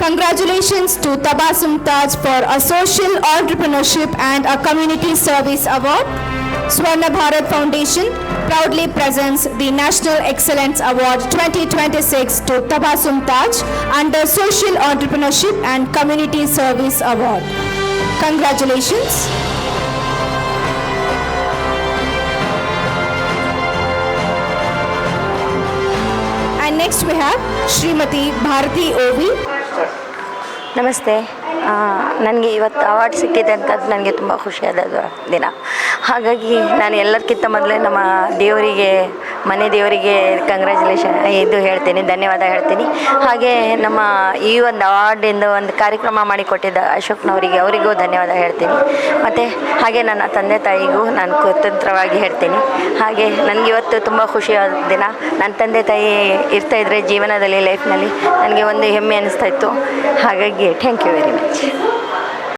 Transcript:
Congratulations to Tabassum Taj for a social entrepreneurship and a community service award. Swarna Bharat Foundation proudly presents the National Excellence Award 2026 to Tabassum Taj under Social Entrepreneurship and Community Service Award. Congratulations. And next we have Srimati Bharati Ovi. ನಮಸ್ತೆ. ನನಗೆ ಇವತ್ತು award ಸಿಕ್ಕಿದೆ ಅಂತದ್ದು ನನಗೆ ತುಂಬ ಖುಷಿಯಾದ ದಿನ. ಹಾಗಾಗಿ ನಾನು ಎಲ್ಲರಿಗಿಂತ ಮೊದಲೇ ನಮ್ಮ ದೇವರಿಗೆ, ಮನೆ ದೇವರಿಗೆ ಕಂಗ್ರ್ಯಾಚುಲೇಷನ್ ಹೇಳ್ತೀನಿ, ಧನ್ಯವಾದ ಹೇಳ್ತೀನಿ. ಹಾಗೆ ನಮ್ಮ ಈ ಒಂದು ಅವಾರ್ಡಿಂದ ಒಂದು ಕಾರ್ಯಕ್ರಮ ಮಾಡಿಕೊಟ್ಟಿದ್ದ ಅಶೋಕ್ನವರಿಗೆ, ಅವರಿಗೂ ಧನ್ಯವಾದ ಹೇಳ್ತೀನಿ. ಮತ್ತು ಹಾಗೆ ನನ್ನ ತಂದೆ ತಾಯಿಗೂ ನಾನು ಕೃತಜ್ಞವಾಗಿ ಹೇಳ್ತೀನಿ. ಹಾಗೆ ನನಗಿವತ್ತು ತುಂಬ ಖುಷಿಯಾದ ದಿನ. ನನ್ನ ತಂದೆ ತಾಯಿ ಇರ್ತಾಯಿದ್ರೆ ಜೀವನದಲ್ಲಿ, ಲೈಫ್ನಲ್ಲಿ ನನಗೆ ಒಂದು ಹೆಮ್ಮೆ ಅನ್ನಿಸ್ತಾಯಿತ್ತು. ಹಾಗಾಗಿ ಥ್ಯಾಂಕ್ ಯು ವೆರಿ ಮಚ್.